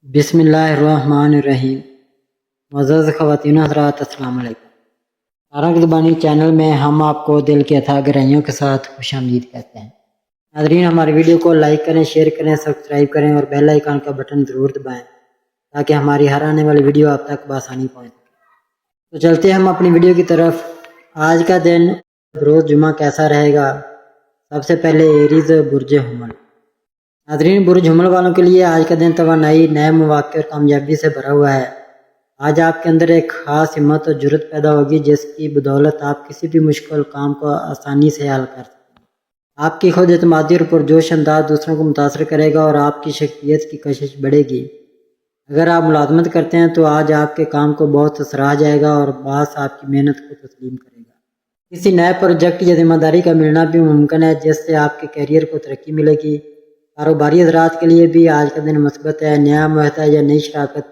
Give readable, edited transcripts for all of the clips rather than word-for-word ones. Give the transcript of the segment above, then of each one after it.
بسم اللہ الرحمن الرحیم۔ معزز خواتین حضرات، السلام علیکم۔ تارک زبانی چینل میں ہم آپ کو دل کی اتھاہ گہرائیوں کے ساتھ خوش آمدید کہتے ہیں۔ ناظرین، ہماری ویڈیو کو لائک کریں، شیئر کریں، سبسکرائب کریں اور بیل آئیکن کا بٹن ضرور دبائیں تاکہ ہماری ہر آنے والی ویڈیو آپ تک بآسانی پہنچ سکے۔ تو چلتے ہیں ہم اپنی ویڈیو کی طرف۔ آج کا دن بروز جمعہ کیسا رہے گا؟ سب سے پہلے ایریز برج حمل۔ ناظرین، برج حمل والوں کے لیے آج کا دن توانائی، نئے مواقع اور کامیابی سے بھرا ہوا ہے۔ آج آپ کے اندر ایک خاص ہمت اور جرأت پیدا ہوگی جس کی بدولت آپ کسی بھی مشکل کام کو آسانی سے حل کر سکیں گے۔ آپ کی خود اعتمادی اور پرجوش انداز دوسروں کو متاثر کرے گا اور آپ کی شخصیت کی کشش بڑھے گی۔ اگر آپ ملازمت کرتے ہیں تو آج آپ کے کام کو بہت سراہا جائے گا اور باس آپ کی محنت کو تسلیم کرے گا۔ کسی نئے پروجیکٹ یا ذمہ داری کا ملنا بھی ممکن ہے جس سے آپ کے کیریئر کو ترقی ملے گی۔ کاروباری حضرات کے لیے بھی آج کا دن مثبت ہے۔ نیا معاہدہ یا نئی شراکت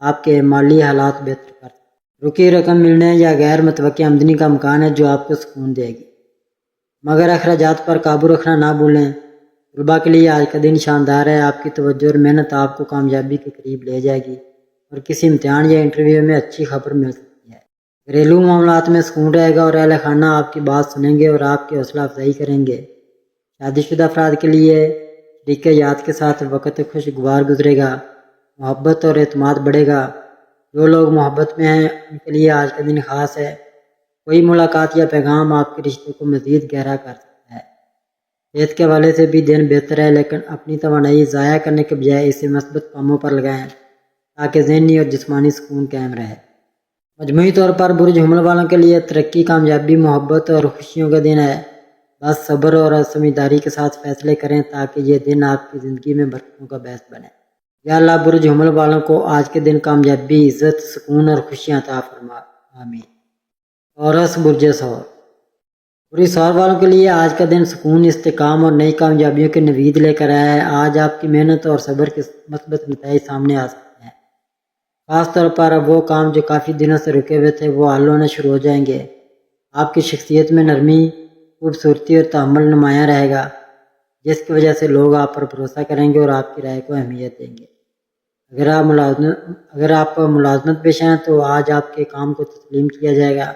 آپ کے مالی حالات بہتر کر سکتے ہیں۔ رکی رقم ملنے یا غیر متوقع آمدنی کا امکان ہے جو آپ کو سکون دے گی، مگر اخراجات پر قابو رکھنا نہ بھولیں۔ طلباء کے لیے آج کا دن شاندار ہے۔ آپ کی توجہ اور محنت آپ کو کامیابی کے قریب لے جائے گی اور کسی امتحان یا انٹرویو میں اچھی خبر مل سکتی ہے۔ گھریلو معاملات میں سکون رہے گا اور اہل خانہ آپ کی بات سنیں گے اور آپ کی حوصلہ افزائی کریں گے۔ شادی شدہ افراد کے لیے شریک یاد کے ساتھ وقت خوشگوار گزرے گا، محبت اور اعتماد بڑھے گا۔ جو لوگ محبت میں ہیں ان کے لیے آج کا دن خاص ہے۔ کوئی ملاقات یا پیغام آپ کے رشتے کو مزید گہرا کر سکتا ہے۔ صحت کے حوالے سے بھی دن بہتر ہے، لیکن اپنی توانائی ضائع کرنے کے بجائے اسے مثبت کاموں پر لگائیں تاکہ ذہنی اور جسمانی سکون قائم رہے۔ مجموعی طور پر برج حمل والوں کے لیے ترقی، کامیابی، محبت اور خوشیوں کا دن ہے۔ بس صبر اور سمجھداری کے ساتھ فیصلے کریں تاکہ یہ دن آپ کی زندگی میں برکتوں کا باعث بنے۔ یا اللہ برج حمل والوں کو آج کے دن کامیابی، عزت، سکون اور خوشیاں عطا فرما، آمین۔ تورس برج ثور۔ برج ثور والوں کے لیے آج کا دن سکون، استحکام اور نئی کامیابیوں کی نوید لے کر آیا ہے۔ آج آپ کی محنت اور صبر کے مثبت نتائج سامنے آ سکتے ہیں۔ خاص طور پر وہ کام جو کافی دنوں سے رکے ہوئے تھے وہ حل ہونا شروع ہو جائیں گے۔ آپ کی شخصیت میں نرمی، خوبصورتی اور تحمل نمایاں رہے گا جس کی وجہ سے لوگ آپ پر بھروسہ کریں گے اور آپ کی رائے کو اہمیت دیں گے۔ اگر آپ ملازمت پیشہ ہیں تو آج آپ کے کام کو تسلیم کیا جائے گا۔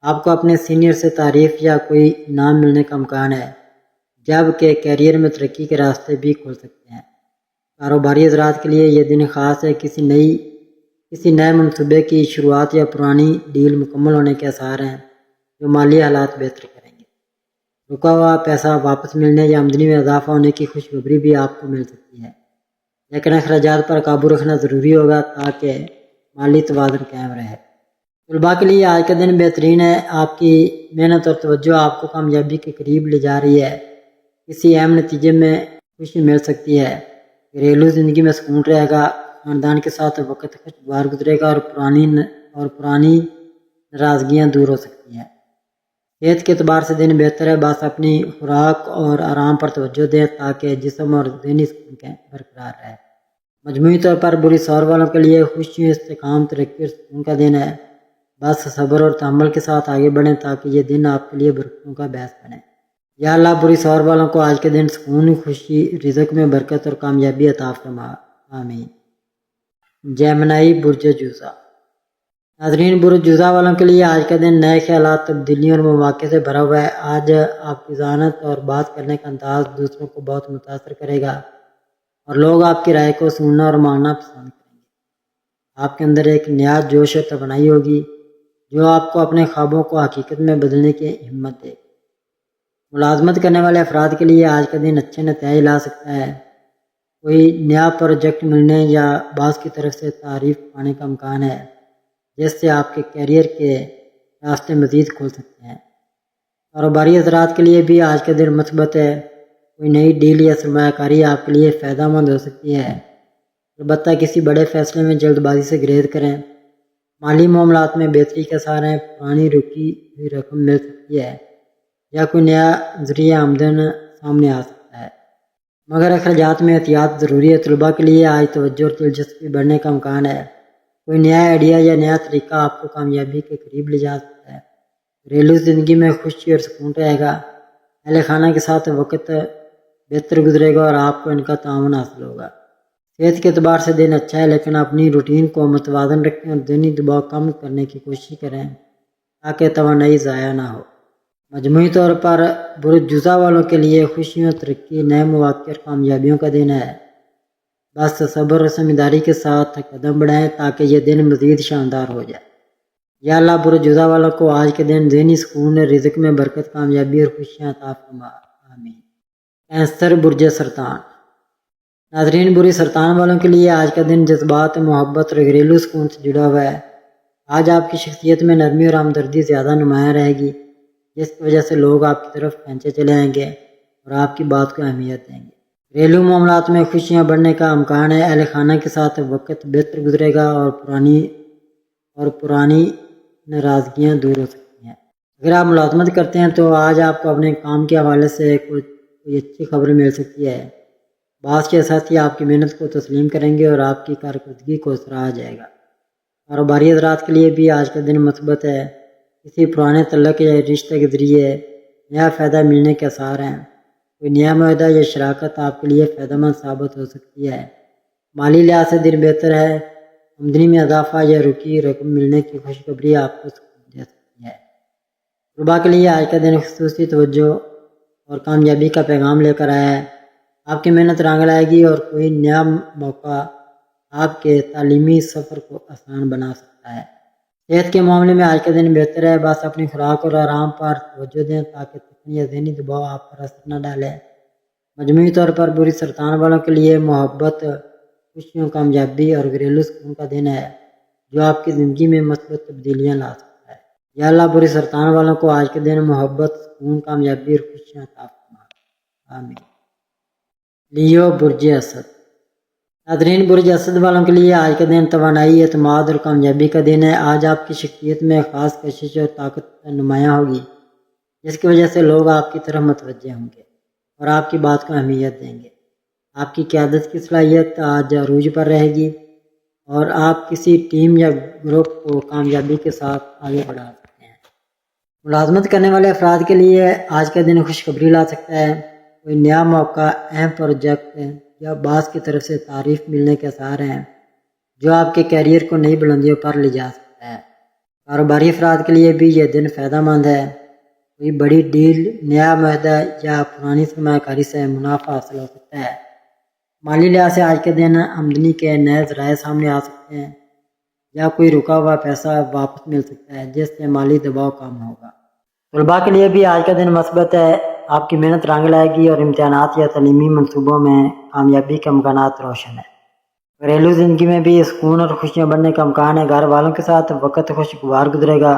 آپ کو اپنے سینئر سے تعریف یا کوئی انعام ملنے کا امکان ہے، جبکہ کیریئر میں ترقی کے راستے بھی کھل سکتے ہیں۔ کاروباری حضرات کے لیے یہ دن خاص ہے۔ کسی نئے منصوبے کی شروعات یا پرانی ڈیل مکمل ہونے کے آثار ہیں جو مالی حالات بہتر کریں گے۔ رکا ہوا پیسہ واپس ملنے یا آمدنی میں اضافہ ہونے کی خوشخبری بھی آپ کو مل سکتی ہے، لیکن اخراجات پر قابو رکھنا ضروری ہوگا تاکہ مالی توازن قائم رہے۔ طلباء کے لیے آج کا دن بہترین ہے۔ آپ کی محنت اور توجہ آپ کو کامیابی کے قریب لے جا رہی ہے۔ کسی اہم نتیجے میں خوشی مل سکتی ہے۔ گھریلو زندگی میں سکون رہے گا، خاندان کے ساتھ وقت خوشگوار گزرے گا اور پرانی ناراضگیاں دور ہو سکتی ہیں۔ صحت کے اعتبار سے دن بہتر ہے۔ بس اپنی خوراک اور آرام پر توجہ دیں تاکہ جسم اور ذہنی سکون برقرار رہے۔ مجموعی طور پر برج ثور والوں کے لیے خوشیوں، استحکام، ترقی اور سکون کا دن ہے۔ بس صبر اور تحمل کے ساتھ آگے بڑھیں تاکہ یہ دن آپ کے لیے برکتوں کا باعث بنے۔ یا اللہ برج ثور والوں کو آج کے دن سکون، خوشی، رزق میں برکت اور کامیابی عطا فرما، آمین۔ جیمنائی برج جوزا۔ ناظرین، برج جوزا والوں کے لیے آج کا دن نئے خیالات، تبدیلیوں اور مواقع سے بھرا ہوا ہے۔ آج آپ کی ذہانت اور بات کرنے کا انداز دوسروں کو بہت متاثر کرے گا اور لوگ آپ کی رائے کو سننا اور ماننا پسند کریں گے۔ آپ کے اندر ایک نیا جوش اور توانائی ہوگی جو آپ کو اپنے خوابوں کو حقیقت میں بدلنے کی ہمت دے گی۔ ملازمت کرنے والے افراد کے لیے آج کا دن اچھے نتائج لا سکتا ہے۔ کوئی نیا پروجیکٹ ملنے یا باس کی طرف سے تعریف پانے کا امکان ہے جس سے آپ کے کیریئر کے راستے مزید کھل سکتے ہیں۔ کاروباری حضرات کے لیے بھی آج کا دن مثبت ہے۔ کوئی نئی ڈیل یا سرمایہ کاری آپ کے لیے فائدہ مند ہو سکتی ہے، البتہ کسی بڑے فیصلے میں جلد بازی سے گریز کریں۔ مالی معاملات میں بہتری کے آثار ہیں۔ پرانی رکی ہوئی رقم مل سکتی ہے یا کوئی نیا ذریعہ آمدن سامنے آ سکتا ہے، مگر اخراجات میں احتیاط ضروری ہے۔ طلباء کے لیے آج توجہ اور دلچسپی بڑھنے کا امکان ہے۔ کوئی نیا آئیڈیا یا نیا طریقہ آپ کو کامیابی کے قریب لے جا سکتا ہے۔ گھریلو زندگی میں خوشی اور سکون رہے گا۔ اہل خانہ کے ساتھ وقت بہتر گزرے گا اور آپ کو ان کا تعاون حاصل ہوگا۔ صحت کے اعتبار سے دن اچھا ہے، لیکن اپنی روٹین کو متوازن رکھیں اور ذہنی دباؤ کم کرنے کی کوشش کریں تاکہ توانائی ضائع نہ ہو۔ مجموعی طور پر برج جوزہ والوں کے لیے خوشیوں، ترقی، نئے مواقع اور کامیابیوں کا دن ہے۔ بس صبر اور سمجھداری کے ساتھ قدم بڑھائیں تاکہ یہ دن مزید شاندار ہو جائے۔ یا اللہ برج جوزہ والوں کو آج کے دن ذہنی سکون، رزق میں برکت، کامیابی اور خوشیاں عطا فرما، آمین۔ کینسر برج سرطان۔ ناظرین، برج سرطان والوں کے لیے آج کا دن جذبات، محبت اور گھریلو سکون سے جڑا ہوا ہے۔ آج آپ کی شخصیت میں نرمی اور ہمدردی زیادہ نمایاں رہے گی، جس کی وجہ سے لوگ آپ کی طرف کھینچے چلے آئیں گے اور آپ کی بات کو اہمیت دیں گے۔ گھریلو معاملات میں خوشیاں بڑھنے کا امکان ہے۔ اہل خانہ کے ساتھ وقت بہتر گزرے گا اور پرانی ناراضگیاں دور ہو سکتی ہیں۔ اگر آپ ملازمت کرتے ہیں تو آج آپ کو اپنے کام کے حوالے سے کوئی اچھی خبر مل سکتی ہے۔ بعض کے ساتھی آپ کی محنت کو تسلیم کریں گے اور آپ کی کارکردگی کو سراہا جائے گا۔ کاروباری حضرات کے لیے بھی آج کا دن مثبت ہے۔ کسی پرانے تعلق یا رشتے کے ذریعے نیا فائدہ ملنے کے آثار ہیں۔ کوئی نیا معاہدہ یا شراکت آپ کے لیے فائدہ مند ثابت ہو سکتی ہے۔ مالی لحاظ سے دن بہتر ہے۔ آمدنی میں اضافہ یا رکی رقم ملنے کی خوشخبری آپ کو سکون دے سکتی ہے۔ طلباء کے لیے آج کا دن خصوصی توجہ اور کامیابی کا پیغام لے کر آیا ہے۔ آپ کی محنت رنگ لائے گی اور کوئی نیا موقع آپ کے تعلیمی سفر کو آسان بنا سکتا ہے۔ صحت کے معاملے میں آج کا دن بہتر ہے۔ بس اپنی خوراک اور آرام پر توجہ دیں تاکہ تھکن یا ذہنی دباؤ آپ پر اثر نہ ڈالے۔ مجموعی طور پر برج سرطان والوں کے لیے محبت، خوشیوں، کامیابی اور گھریلو سکون کا دن ہے جو آپ کی زندگی میں مثبت تبدیلیاں لا سکتا ہے۔ یا اللہ برج سرطان والوں کو آج کے دن محبت، سکون، کامیابی اور خوشیاں عطا فرما، آمین۔ لیو برج اسد۔ ناظرین، برج اسد والوں کے لیے آج کا دن توانائی، اعتماد اور کامیابی کا دن ہے۔ آج آپ کی شخصیت میں خاص کشش اور طاقت نمایاں ہوگی، جس کی وجہ سے لوگ آپ کی طرف متوجہ ہوں گے اور آپ کی بات کو اہمیت دیں گے۔ آپ کی قیادت کی صلاحیت آج عروج پر رہے گی اور آپ کسی ٹیم یا گروپ کو کامیابی کے ساتھ آگے بڑھا سکتے ہیں۔ ملازمت کرنے والے افراد کے لیے آج کا دن خوشخبری لا سکتا ہے۔ کوئی نیا موقع، اہم پروجیکٹ یا باس کی طرف سے تعریف ملنے کے آثار ہیں جو آپ کے کیریئر کو نئی بلندیوں پر لے جا سکتا ہے۔ کاروباری افراد کے لیے بھی یہ دن فائدہ مند ہے۔ کوئی بڑی ڈیل، نیا معاہدہ یا پرانی سرمایہ کاری سے منافع حاصل ہو سکتا ہے۔ مالی لحاظ سے آج کے دن آمدنی کے نئے ذرائع سامنے آ سکتے ہیں یا کوئی رکا ہوا پیسہ واپس مل سکتا ہے جس سے مالی دباؤ کم ہوگا۔ طلباء کے لیے بھی آج کا دن مثبت ہے۔ آپ کی محنت رنگ لائے گی اور امتحانات یا تعلیمی منصوبوں میں کامیابی کے امکانات روشن ہیں۔ گھریلو زندگی میں بھی سکون اور خوشیاں بڑھنے کا امکان ہے۔ گھر والوں کے ساتھ وقت خوشگوار گزرے گا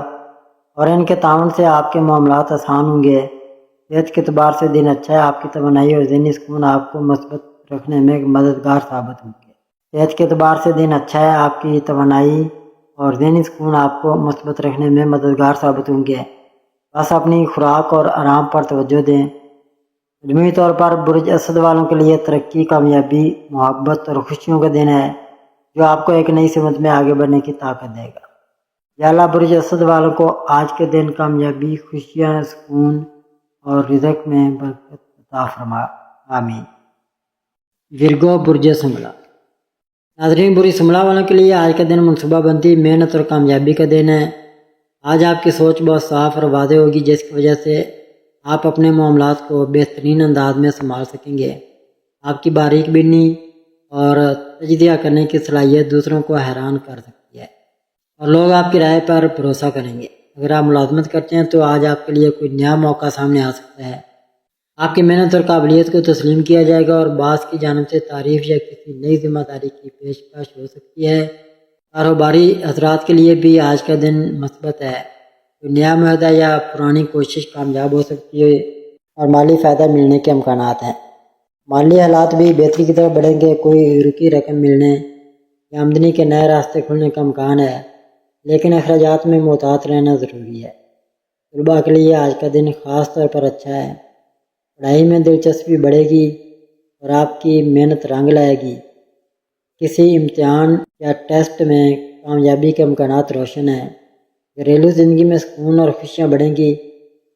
اور ان کے تعاون سے آپ کے معاملات آسان ہوں گے۔ صحت کے اعتبار سے دن اچھا ہے۔ آپ کی توانائی اور ذہنی سکون آپ کو مثبت رکھنے میں مددگار ثابت ہوں گے۔ صحت کے اعتبار سے دن اچھا ہے۔ آپ کی توانائی اور ذہنی سکون آپ کو مثبت رکھنے میں مددگار ثابت ہوں گے۔ بس اپنی خوراک اور آرام پر توجہ دیں۔ مجموعی طور پر برج اسد والوں کے لیے ترقی، کامیابی، محبت اور خوشیوں کا دن ہے جو آپ کو ایک نئی سمت میں آگے بڑھنے کی طاقت دے گا۔ یا اللہ برج اسد والوں کو آج کے دن کامیابی، خوشیاں، سکون اور رزق میں برکت عطا فرما، آمین۔ ورگو برج سنبلا۔ ناظرین، برج سنبلا والوں کے لیے آج کا دن منصوبہ بندی، محنت اور کامیابی کا دن ہے۔ آج آپ کی سوچ بہت صاف اور واضح ہوگی جس کی وجہ سے آپ اپنے معاملات کو بہترین انداز میں سنبھال سکیں گے۔ آپ کی باریک بینی اور تجزیہ کرنے کی صلاحیت دوسروں کو حیران کر سکتی ہے اور لوگ آپ کی رائے پر بھروسہ کریں گے۔ اگر آپ ملازمت کرتے ہیں تو آج آپ کے لیے کوئی نیا موقع سامنے آ سکتا ہے۔ آپ کی محنت اور قابلیت کو تسلیم کیا جائے گا اور باس کی جانب سے تعریف یا کسی نئی ذمہ داری کی پیشکش ہو سکتی ہے۔ کاروباری حضرات کے لیے بھی آج کا دن مثبت ہے۔ کوئی نیا معاہدہ یا پرانی کوشش کامیاب ہو سکتی ہے اور مالی فائدہ ملنے کے امکانات ہیں۔ مالی حالات بھی بہتری کی طرف بڑھیں گے۔ کوئی رکی رقم ملنے یا آمدنی کے نئے راستے کھلنے کا امکان ہے، لیکن اخراجات میں محتاط رہنا ضروری ہے۔ طلباء کے لیے آج کا دن خاص طور پر اچھا ہے۔ پڑھائی میں دلچسپی بڑھے گی اور آپ کی محنت رنگ لائے گی۔ کسی امتحان یا ٹیسٹ میں کامیابی کے امکانات روشن ہیں۔ گھریلو زندگی میں سکون اور خوشیاں بڑھیں گی۔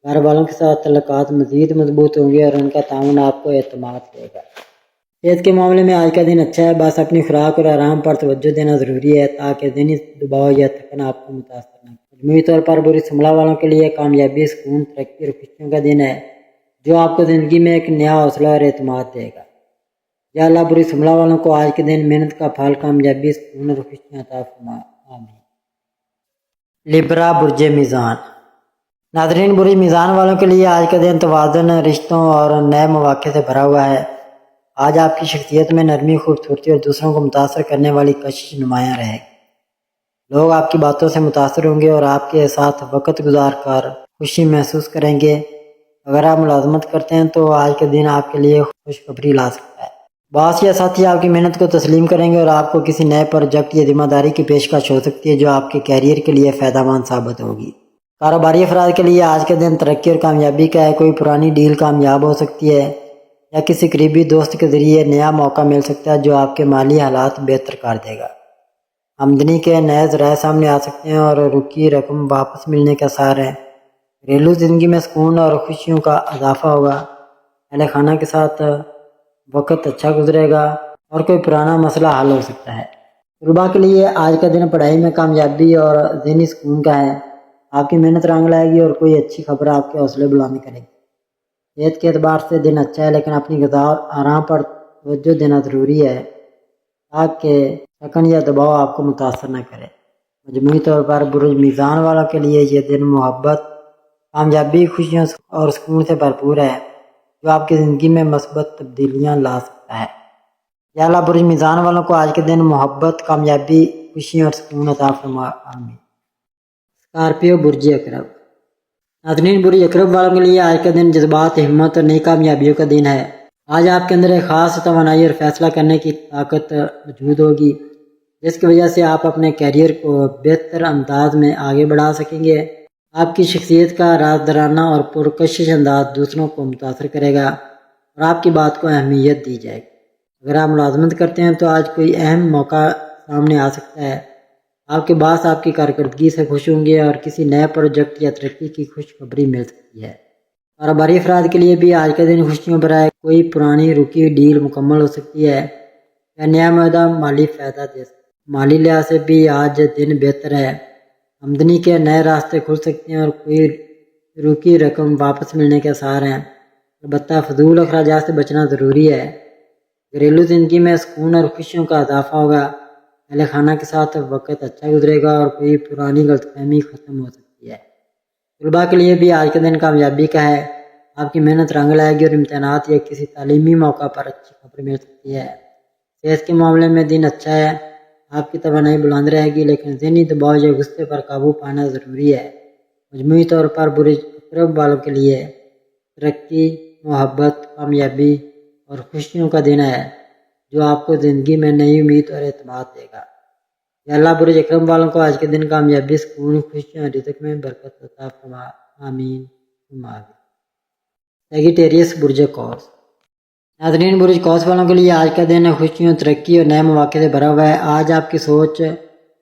گھر والوں کے ساتھ تعلقات مزید مضبوط ہوں گے اور ان کا تعاون آپ کو اعتماد دے گا۔ صحت کے معاملے میں آج کا دن اچھا ہے، بس اپنی خوراک اور آرام پر توجہ دینا ضروری ہے تاکہ ذہنی دباؤ یا تھکن آپ کو متاثر نہ کرے۔ مجموعی طور پر بری حملہ والوں کے لیے کامیابی، سکون، ترقی اور خوشیوں کا دن ہے جو آپ کو زندگی میں ایک نیا حوصلہ اور اعتماد دے گا۔ یا اللہ بری حملہ والوں کو آج کے دن محنت کا پھل، کامیابی، سکون اور خوشیاں عطا فرما، آمین۔ لبرا برج میزان۔ ناظرین، برج میزان والوں کے لیے آج کا دن توازن، رشتوں اور نئے مواقع سے بھرا ہوا ہے۔ آج آپ کی شخصیت میں نرمی، خوبصورتی اور دوسروں کو متاثر کرنے والی کشش نمایاں رہے گی۔ لوگ آپ کی باتوں سے متاثر ہوں گے اور آپ کے ساتھ وقت گزار کر خوشی محسوس کریں گے۔ اگر آپ ملازمت کرتے ہیں تو آج کے دن آپ کے لیے خوشخبری لا سکتا ہے۔ باس یا ساتھی آپ کی محنت کو تسلیم کریں گے اور آپ کو کسی نئے پروجیکٹ یا ذمہ داری کی پیشکش ہو سکتی ہے جو آپ کے کیریئر کے لیے فائدہ مند ثابت ہوگی۔ کاروباری افراد کے لیے آج کے دن ترقی اور کامیابی کا ہے۔ کوئی پرانی ڈیل کامیاب ہو سکتی ہے یا کسی قریبی دوست کے ذریعے نیا موقع مل سکتا ہے جو آپ کے مالی حالات بہتر کر دے گا۔ آمدنی کے نئے ذرائع سامنے آ سکتے ہیں اور رکی رقم واپس ملنے کے آثار ہیں۔ گھریلو زندگی میں سکون اور خوشیوں کا اضافہ ہوگا۔ اہل خانہ کے ساتھ وقت اچھا گزرے گا اور کوئی پرانا مسئلہ حل ہو سکتا ہے۔ طلباء کے لیے آج کا دن پڑھائی میں کامیابی اور ذہنی سکون کا ہے۔ آپ کی محنت رنگ لائے گی اور کوئی اچھی خبر آپ کے حوصلے بلند کرے گی۔ صحت کے اعتبار سے دن اچھا ہے، لیکن اپنی غذا اور آرام پر توجہ دینا ضروری ہے تاکہ تھکن یا دباؤ آپ کو متاثر نہ کرے۔ مجموعی طور پر برج میزان والوں کے لیے یہ دن محبت، کامیابی، خوشیوں اور سکون سے بھرپور ہے جو آپ کی زندگی میں مثبت تبدیلیاں لا سکتا ہے۔ یا اللہ برج میزان والوں کو آج کے دن محبت، کامیابی، خوشیاں اور سکون عطا فرما، آمین۔ اسکارپیو برج اقرب۔ ناظرین، برج اقرب والوں کے لیے آج کا دن جذبات، ہمت اور نئی کامیابیوں کا دن ہے۔ آج آپ کے اندر ایک خاص توانائی اور فیصلہ کرنے کی طاقت موجود ہوگی جس کی وجہ سے آپ اپنے کیریئر کو بہتر انداز میں آگے بڑھا سکیں گے۔ آپ کی شخصیت کا رازدارانہ اور پرکشش انداز دوسروں کو متاثر کرے گا اور آپ کی بات کو اہمیت دی جائے گی۔ اگر آپ ملازمت کرتے ہیں تو آج کوئی اہم موقع سامنے آ سکتا ہے۔ آپ کے باس آپ کی کارکردگی سے خوش ہوں گے اور کسی نئے پروجیکٹ یا ترقی کی خوشخبری مل سکتی ہے۔ کاروباری افراد کے لیے بھی آج کا دن خوشیوں پر ہے۔ کوئی پرانی رکی ڈیل مکمل ہو سکتی ہے یا نیا معاہدہ مالی فائدہ دے سکتا ہے۔ مالی لحاظ سے بھی آج دن بہتر ہے۔ آمدنی کے نئے راستے کھل سکتے ہیں اور کوئی رکی رقم واپس ملنے کے آثار ہیں۔ البتہ فضول اخراجات سے بچنا ضروری ہے۔ گھریلو زندگی میں سکون اور خوشیوں کا اضافہ ہوگا۔ اہل خانہ کے ساتھ وقت اچھا گزرے گا اور کوئی پرانی غلط فہمی ختم ہو سکتی ہے۔ طلباء کے لیے بھی آج کا دن کامیابی کا ہے۔ آپ کی محنت رنگ لائے گی اور امتحانات یا کسی تعلیمی موقع پر اچھی خبر مل سکتی ہے۔ صحت کے معاملے میں دن اچھا ہے۔ آپ کی توانائی بلند رہے گی، لیکن ذہنی دباؤ یا غصے پر قابو پانا ضروری ہے۔ مجموعی طور پر برج اقرب والوں کے لیے ترقی، محبت، کامیابی اور خوشیوں کا دن ہے جو آپ کو زندگی میں نئی امید اور اعتماد دے گا۔ یا اللہ برج اقرب والوں کو آج کے دن کامیابی، سکون، خوشیوں اور رزق میں برکت عطا فرما، آمین ثم آمین۔ سیگیٹیریس برج قوس۔ ناظرین، برج قوس والوں کے لیے آج کا دن خوشیوں، ترقی اور نئے مواقع سے بھرا ہوا ہے۔ آج آپ کی سوچ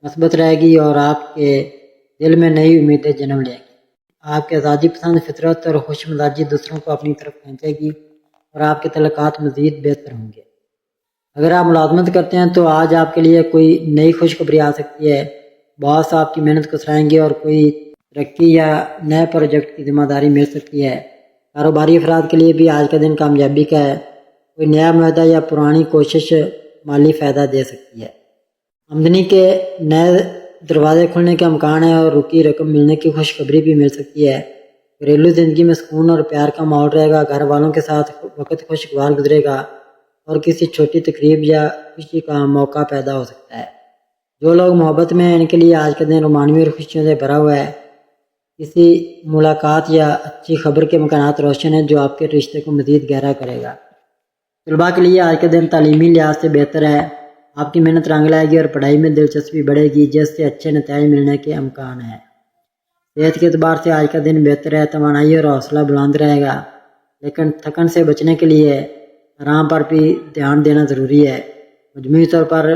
مثبت رہے گی اور آپ کے دل میں نئی امیدیں جنم لیں گی۔ آپ کی آزادی پسند فطرت اور خوش مزاجی دوسروں کو اپنی طرف کھینچے گی اور آپ کے تعلقات مزید بہتر ہوں گے۔ اگر آپ ملازمت کرتے ہیں تو آج آپ کے لیے کوئی نئی خوشخبری آ سکتی ہے۔ باس آپ کی محنت کو سراہیں گے اور کوئی ترقی یا نئے پروجیکٹ کی ذمہ داری مل سکتی ہے۔ کاروباری افراد کے لیے بھی آج کا دن کامیابی کا ہے۔ کوئی نیا معاہدہ یا پرانی کوشش مالی فائدہ دے سکتی ہے۔ آمدنی کے نئے دروازے کھلنے کے امکان ہیں اور رکی رقم ملنے کی خوشخبری بھی مل سکتی ہے۔ گھریلو زندگی میں سکون اور پیار کا ماحول رہے گا۔ گھر والوں کے ساتھ وقت خوشگوار گزرے گا اور کسی چھوٹی تقریب یا خوشی کا موقع پیدا ہو سکتا ہے۔ جو لوگ محبت میں ہیں ان کے لیے آج کا دن رومانوی اور خوشیوں سے بھرا ہوا ہے۔ کسی ملاقات یا اچھی خبر کے امکانات روشن ہیں جو آپ کے رشتے کو مزید گہرا کرے گا۔ طلباء کے لیے آج کا دن تعلیمی لحاظ سے بہتر ہے۔ آپ کی محنت رنگ لائے گی اور پڑھائی میں دلچسپی بڑھے گی جس سے اچھے نتائج ملنے کے امکان ہیں۔ صحت کے اعتبار سے آج کا دن بہتر ہے۔ توانائی اور حوصلہ بلند رہے گا، لیکن تھکن سے بچنے کے لیے آرام پر بھی دھیان دینا ضروری ہے۔ مجموعی طور پر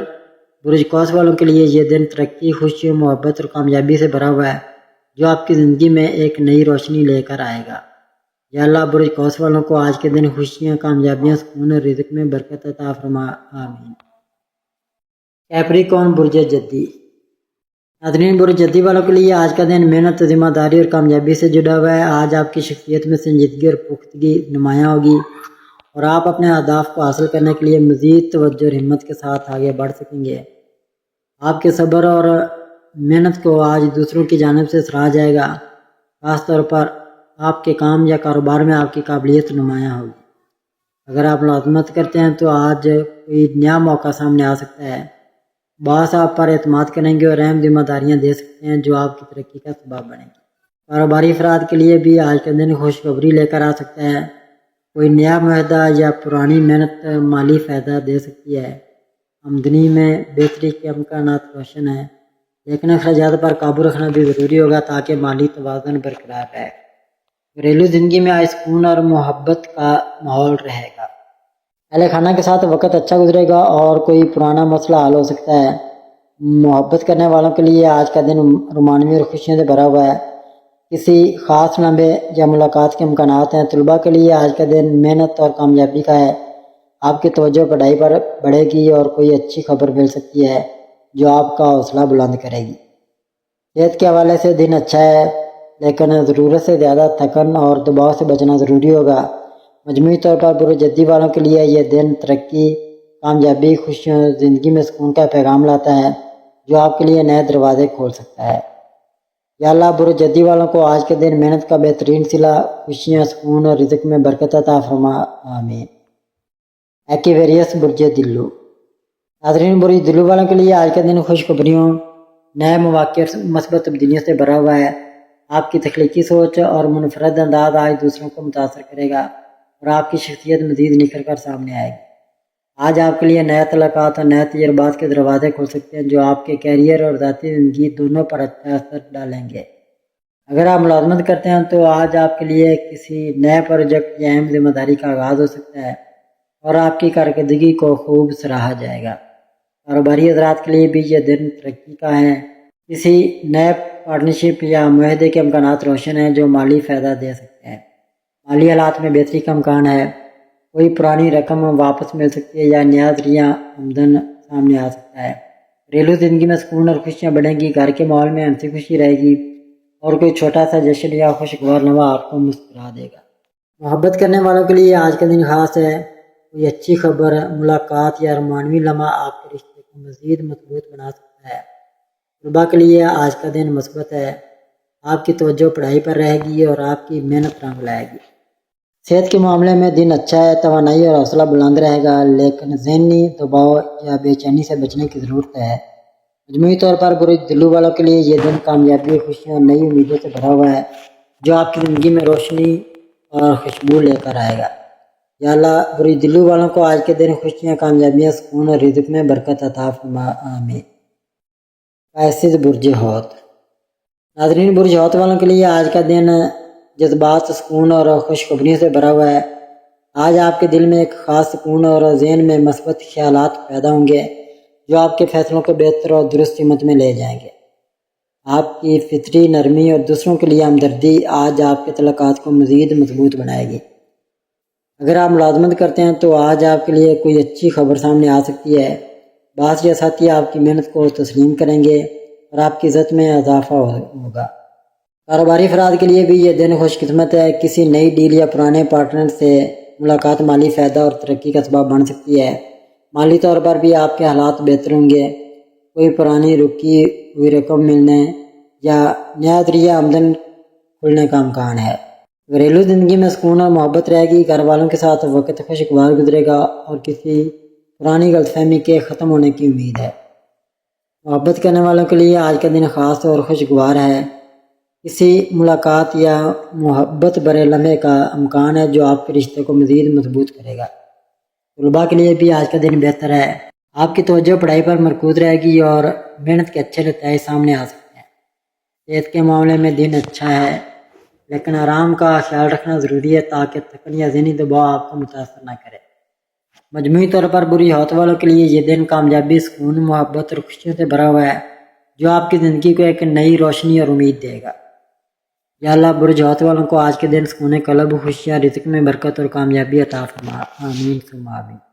برج قوس والوں کے لیے یہ دن ترقی، خوشیوں، محبت اور کامیابی سے بھرا ہوا ہے جو آپ کی زندگی میں ایک نئی روشنی لے کر آئے گا۔ یا اللہ برج قوس والوں کو آج کے دن خوشیاں، کامیابیاں، سکون اور رزق میں برکت عطا فرما، آمین۔ کیپریکون برج جدی، ناظرین برج جدی والوں کے لیے آج کا دن محنت، ذمہ داری اور کامیابی سے جڑا ہوا ہے۔ آج آپ کی شخصیت میں سنجیدگی اور پختگی نمایاں ہوگی اور آپ اپنے اہداف کو حاصل کرنے کے لیے مزید توجہ اور ہمت کے ساتھ آگے بڑھ سکیں گے۔ آپ کے صبر اور محنت کو آج دوسروں کی جانب سے سراہا جائے گا، خاص طور پر آپ کے کام یا کاروبار میں آپ کی قابلیت نمایاں ہوگی۔ اگر آپ ملازمت کرتے ہیں تو آج کوئی نیا موقع سامنے آ سکتا ہے۔ باس آپ پر اعتماد کریں گے اور اہم ذمہ داریاں دے سکتے ہیں جو آپ کی ترقی کا سبب بنے گی۔ کاروباری افراد کے لیے بھی آج کا دن خوشخبری لے کر آ سکتا ہے۔ کوئی نیا معاہدہ یا پرانی محنت مالی فائدہ دے سکتی ہے۔ آمدنی میں بہتری کے امکانات روشن ہیں، لیکن اخراجات پر قابو رکھنا بھی ضروری ہوگا تاکہ مالی توازن برقرار رہے۔ گھریلو زندگی میں آج سکون اور محبت کا ماحول رہے گا۔ اہل خانہ کے ساتھ وقت اچھا گزرے گا اور کوئی پرانا مسئلہ حل ہو سکتا ہے۔ محبت کرنے والوں کے لیے آج کا دن رومانوی اور خوشیوں سے بھرا ہوا ہے۔ کسی خاص لمحے یا ملاقات کے امکانات ہیں۔ طلباء کے لیے آج کا دن محنت اور کامیابی کا ہے۔ آپ کی توجہ پڑھائی پر بڑھے گی اور کوئی اچھی خبر مل سکتی ہے جو آپ کا حوصلہ بلند کرے گی۔ صحت کے حوالے سے دن اچھا ہے، لیکن ضرورت سے زیادہ تھکن اور دباؤ سے بچنا ضروری ہوگا۔ مجموعی طور پر برج جدی والوں کے لیے یہ دن ترقی، کامیابی، خوشیوں، زندگی میں سکون کا پیغام لاتا ہے جو آپ کے لیے نئے دروازے کھول سکتا ہے۔ یا اللہ برج جدی والوں کو آج کے دن محنت کا بہترین صلہ، خوشیاں، سکون اور رزق میں برکت عطا فرما، آمین۔ ایکویریس برج دلو، ناظرین برج دلو والوں کے لیے آج کا دن خوشخبریوں، نئے مواقع اور مثبت تبدیلیوں سے بھرا ہوا ہے۔ آپ کی تخلیقی سوچ اور منفرد انداز آج دوسروں کو متاثر کرے گا اور آپ کی شخصیت مزید نکھر کر سامنے آئے گی۔ آج آپ کے لیے نئے تعلقات اور نئے تجربات کے دروازے کھل سکتے ہیں جو آپ کے کیریئر اور ذاتی زندگی دونوں پر اچھا اثر ڈالیں گے۔ اگر آپ ملازمت کرتے ہیں تو آج آپ کے لیے کسی نئے پروجیکٹ یا اہم ذمہ داری کا آغاز ہو سکتا ہے اور آپ کی کارکردگی کو خوب سراہا جائے گا۔ کاروباری حضرات کے لیے بھی یہ دن ترقی کا ہے۔ کسی نئے پارٹنرشپ یا معاہدے کے امکانات روشن ہیں جو مالی فائدہ دے سکتے ہیں۔ مالی حالات میں بہتری کا امکان ہے۔ کوئی پرانی رقم واپس مل سکتی ہے یا نیا ذریعہ آمدن سامنے آ سکتا ہے۔ گھریلو زندگی میں سکون اور خوشیاں بڑھیں گی۔ گھر کے ماحول میں ہنسی خوشی رہے گی اور کوئی چھوٹا سا جشن یا خوشگوار لمحہ آپ کو مسکرا دے گا۔ محبت کرنے والوں کے لیے آج کا دن خاص ہے۔ کوئی اچھی خبر، ملاقات یا رومانوی لمحہ آپ کے رشتے کو مزید مضبوط بنا سکتا ہے۔ طلباء کے لیے آج کا دن مثبت ہے۔ آپ کی توجہ پڑھائی پر رہے گی اور آپ کی محنت رنگ لائے گی۔ صحت کے معاملے میں دن اچھا ہے۔ توانائی اور حوصلہ بلند رہے گا، لیکن ذہنی دباؤ یا بے چینی سے بچنے کی ضرورت ہے۔ مجموعی طور پر برج دلو والوں کے لیے یہ دن کامیابی، خوشیوں اور نئی امیدوں سے بھرا ہوا ہے جو آپ کی زندگی میں روشنی اور خوشبو لے کر آئے گا۔ یا اللہ برج دلو والوں کو آج کے دن خوشیاں، کامیابیاں، سکون اور رزق میں برکت عطا فرما، آمین۔ قیس برج حوت، ناظرین برج حوت والوں کے لیے آج کا دن جذبات، سکون اور خوشخبریوں سے بھرا ہوا ہے۔ آج آپ کے دل میں ایک خاص سکون اور ذہن میں مثبت خیالات پیدا ہوں گے جو آپ کے فیصلوں کو بہتر اور درست سمت میں لے جائیں گے۔ آپ کی فطری نرمی اور دوسروں کے لیے ہمدردی آج آپ کے تعلقات کو مزید مضبوط بنائے گی۔ اگر آپ ملازمت کرتے ہیں تو آج آپ کے لیے کوئی اچھی خبر سامنے آ سکتی ہے۔ باس یا ساتھی آپ کی محنت کو تسلیم کریں گے اور آپ کی عزت میں اضافہ ہوگا۔ کاروباری افراد کے لیے بھی یہ دن خوش قسمت ہے۔ کسی نئی ڈیل یا پرانے پارٹنر سے ملاقات مالی فائدہ اور ترقی کا سبب بن سکتی ہے۔ مالی طور پر بھی آپ کے حالات بہتر ہوں گے۔ کوئی پرانی رکی ہوئی رقم ملنے یا نیا ذریعہ آمدن کھلنے کا امکان ہے۔ گھریلو زندگی میں سکون اور محبت رہے گی۔ گھر والوں کے ساتھ وقت خوشگوار گزرے گا اور کسی پرانی غلط فہمی کے ختم ہونے کی امید ہے۔ محبت کرنے والوں کے لیے آج کا دن خاص اور خوشگوار ہے۔ کسی ملاقات یا محبت بھرے لمحے کا امکان ہے جو آپ کے رشتے کو مزید مضبوط کرے گا۔ طلباء کے لیے بھی آج کا دن بہتر ہے۔ آپ کی توجہ پڑھائی پر مرکوز رہے گی اور محنت کے اچھے نتائج سامنے آ سکتے ہیں۔ صحت کے معاملے میں دن اچھا ہے، لیکن آرام کا خیال رکھنا ضروری ہے تاکہ تھکن یا ذہنی دباؤ آپ کو متاثر نہ کرے۔ مجموعی طور پر برج حوت والوں کے لیے یہ دن کامیابی، سکون، محبت اور خوشیوں سے بھرا ہوا ہے جو آپ کی زندگی کو ایک نئی روشنی اور امید دے گا۔ یا اللہ برج ہاتھ والوں کو آج کے دن سکون قلب، خوشیاں، رزق میں برکت اور کامیابی عطا فرما، آمین ثم آمین۔